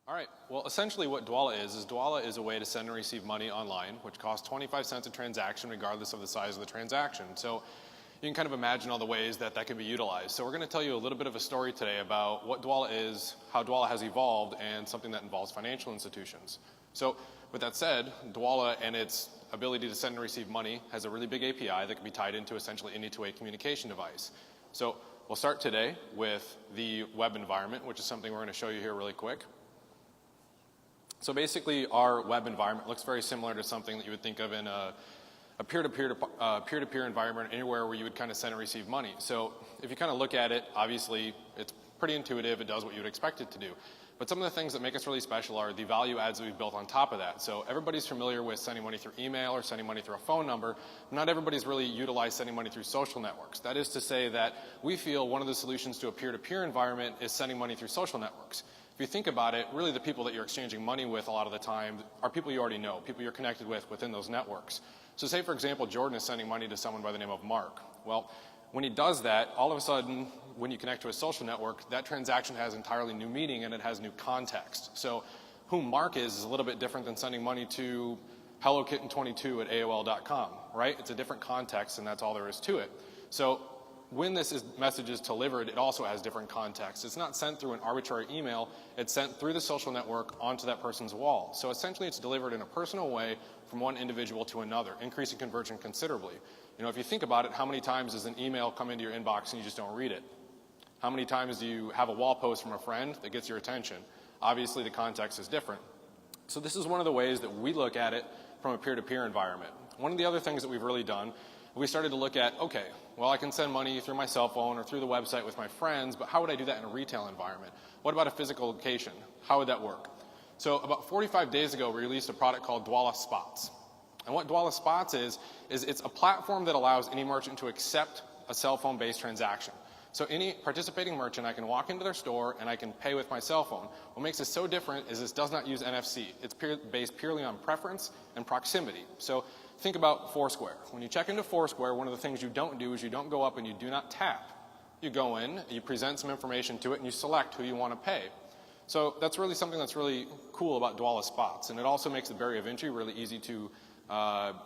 All right, well, essentially what Dwolla is a way to send and receive money online, which costs 25 cents a transaction regardless of the size of the transaction. So you can kind of imagine all the ways that that can be utilized. So we're going to tell you a little bit of a story today about what Dwolla is, how Dwolla has evolved, and something that involves financial institutions. So with that said, Dwolla and its ability to send and receive money has a really big API that can be tied into essentially any two-way communication device. So we'll start today with the web environment, which is something we're going to show you here really quick. So basically, our web environment looks very similar to something that you would think of in a peer-to-peer environment, anywhere where you would kind of send and receive money. So if you kind of look at it, obviously, it's pretty intuitive. It does what you would expect it to do. But some of the things that make us really special are the value adds that we've built on top of that. So everybody's familiar with sending money through email or sending money through a phone number. Not everybody's really utilized sending money through social networks. That is to say that we feel one of the solutions to a peer-to-peer environment is sending money through social networks. If you think about it, really the people that you're exchanging money with a lot of the time are people you already know, people you're connected with within those networks. So say, for example, Jordan is sending money to someone by the name of Mark. Well, when he does that, all of a sudden, when you connect to a social network, that transaction has entirely new meaning and it has new context. So who Mark is a little bit different than sending money to HelloKitten22 at AOL.com, right? It's a different context, and that's all there is to it. So when this message is delivered, it also has different context. It's not sent through an arbitrary email. It's sent through the social network onto that person's wall. So essentially, it's delivered in a personal way from one individual to another, increasing conversion considerably. You know, if you think about it, how many times does an email come into your inbox and you just don't read it? How many times do you have a wall post from a friend that gets your attention? Obviously, the context is different. So this is one of the ways that we look at it from a peer-to-peer environment. One of the other things that we've really done, we started to look at, okay, well, I can send money through my cell phone or through the website with my friends, but how would I do that in a retail environment? What about a physical location? How would that work? So about 45 days ago, we released a product called Dwolla Spots. And what Dwolla Spots is it's a platform that allows any merchant to accept a cell phone-based transaction. So any participating merchant, I can walk into their store and I can pay with my cell phone. What makes this so different is this does not use NFC. It's based purely on preference and proximity. So think about Foursquare. When you check into Foursquare, one of the things you don't do is you don't go up and you do not tap. You go in, you present some information to it, and you select who you want to pay. So that's really something that's really cool about Dwolla Spots. And it also makes the barrier of entry really easy to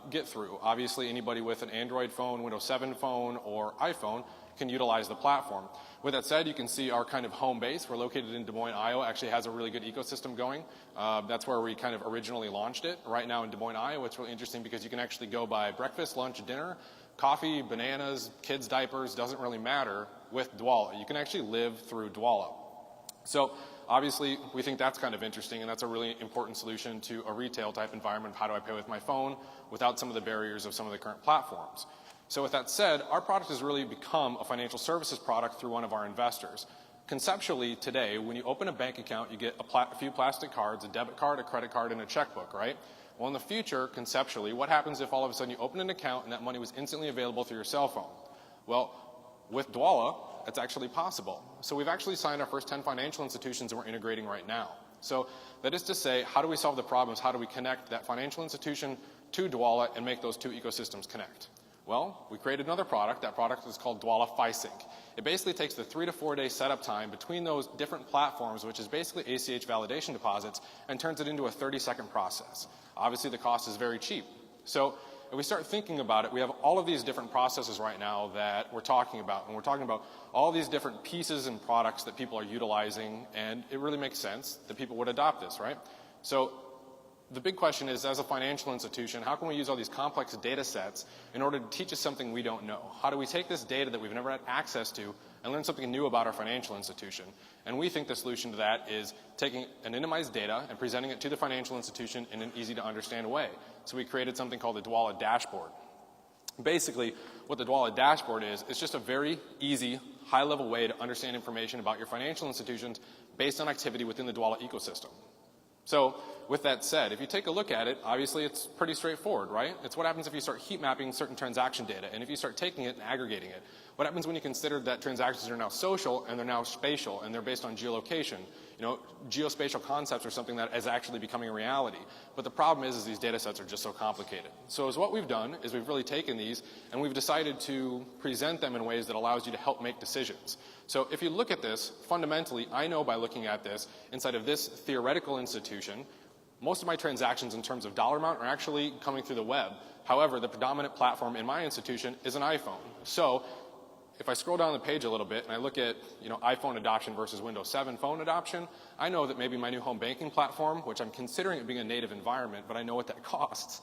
get through. Obviously, anybody with an Android phone, Windows 7 phone, or iPhone can utilize the platform. With that said, you can see our kind of home base. We're located in Des Moines, Iowa. Actually has a really good ecosystem going. That's where we kind of originally launched it. Right now in Des Moines, Iowa, it's really interesting because you can actually go buy breakfast, lunch, dinner, coffee, bananas, kids' diapers, doesn't really matter with Dwolla. You can actually live through Dwolla. So obviously, we think that's kind of interesting, and that's a really important solution to a retail type environment. How do I pay with my phone without some of the barriers of some of the current platforms? So with that said, our product has really become a financial services product through one of our investors. Conceptually, today, when you open a bank account, you get a few plastic cards, a debit card, a credit card, and a checkbook, right? Well, in the future, conceptually, what happens if all of a sudden you open an account and that money was instantly available through your cell phone? Well, with Dwolla, it's actually possible. So we've actually signed our first 10 financial institutions that we're integrating right now. So that is to say, how do we solve the problems? How do we connect that financial institution to Dwolla and make those two ecosystems connect? Well, we created another product. That product is called Dwolla FiSync. It basically takes the 3 to 4 day setup time between those different platforms, which is basically ACH validation deposits, and turns it into a 30-second process. Obviously, the cost is very cheap. So if we start thinking about it, we have all of these different processes right now that we're talking about. And we're talking about all these different pieces and products that people are utilizing, and it really makes sense that people would adopt this, right? So the big question is, as a financial institution, how can we use all these complex data sets in order to teach us something we don't know? How do we take this data that we've never had access to and learn something new about our financial institution? And we think the solution to that is taking anonymized data and presenting it to the financial institution in an easy-to-understand way. So we created something called the Dwolla Dashboard. Basically, what the Dwolla Dashboard is, it's just a very easy, high-level way to understand information about your financial institutions based on activity within the Dwolla ecosystem. So with that said, if you take a look at it, obviously it's pretty straightforward, right? It's what happens if you start heat mapping certain transaction data, and if you start taking it and aggregating it. What happens when you consider that transactions are now social and they're now spatial and they're based on geolocation? You know, geospatial concepts are something that is actually becoming a reality. But the problem is these data sets are just so complicated. So what we've done is we've really taken these and we've decided to present them in ways that allows you to help make decisions. So if you look at this, fundamentally, I know by looking at this, inside of this theoretical institution, most of my transactions in terms of dollar amount are actually coming through the web. However, the predominant platform in my institution is an iPhone. So if I scroll down the page a little bit and I look at, you know, iPhone adoption versus Windows 7 phone adoption, I know that maybe my new home banking platform, which I'm considering it being a native environment, but I know what that costs.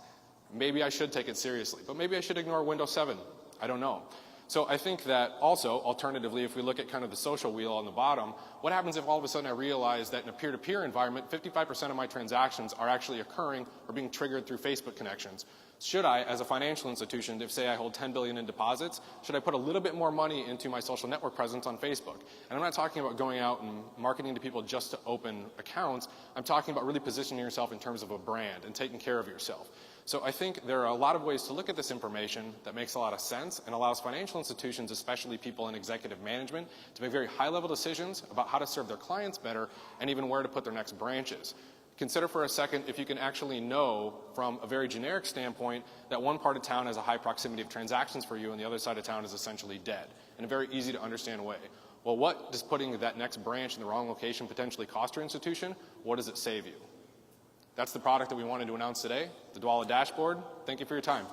Maybe I should take it seriously, but maybe I should ignore Windows 7. I don't know. So I think that also, alternatively, if we look at kind of the social wheel on the bottom, what happens if all of a sudden I realize that in a peer-to-peer environment, 55% of my transactions are actually occurring or being triggered through Facebook connections? Should I, as a financial institution, if say I hold $10 billion in deposits, should I put a little bit more money into my social network presence on Facebook? And I'm not talking about going out and marketing to people just to open accounts. I'm talking about really positioning yourself in terms of a brand and taking care of yourself. So I think there are a lot of ways to look at this information that makes a lot of sense and allows financial institutions, especially people in executive management, to make very high-level decisions about how to serve their clients better and even where to put their next branches. Consider for a second if you can actually know from a very generic standpoint that one part of town has a high proximity of transactions for you and the other side of town is essentially dead in a very easy to understand way. Well, what does putting that next branch in the wrong location potentially cost your institution? What does it save you? That's the product that we wanted to announce today, the Dwolla Dashboard. Thank you for your time.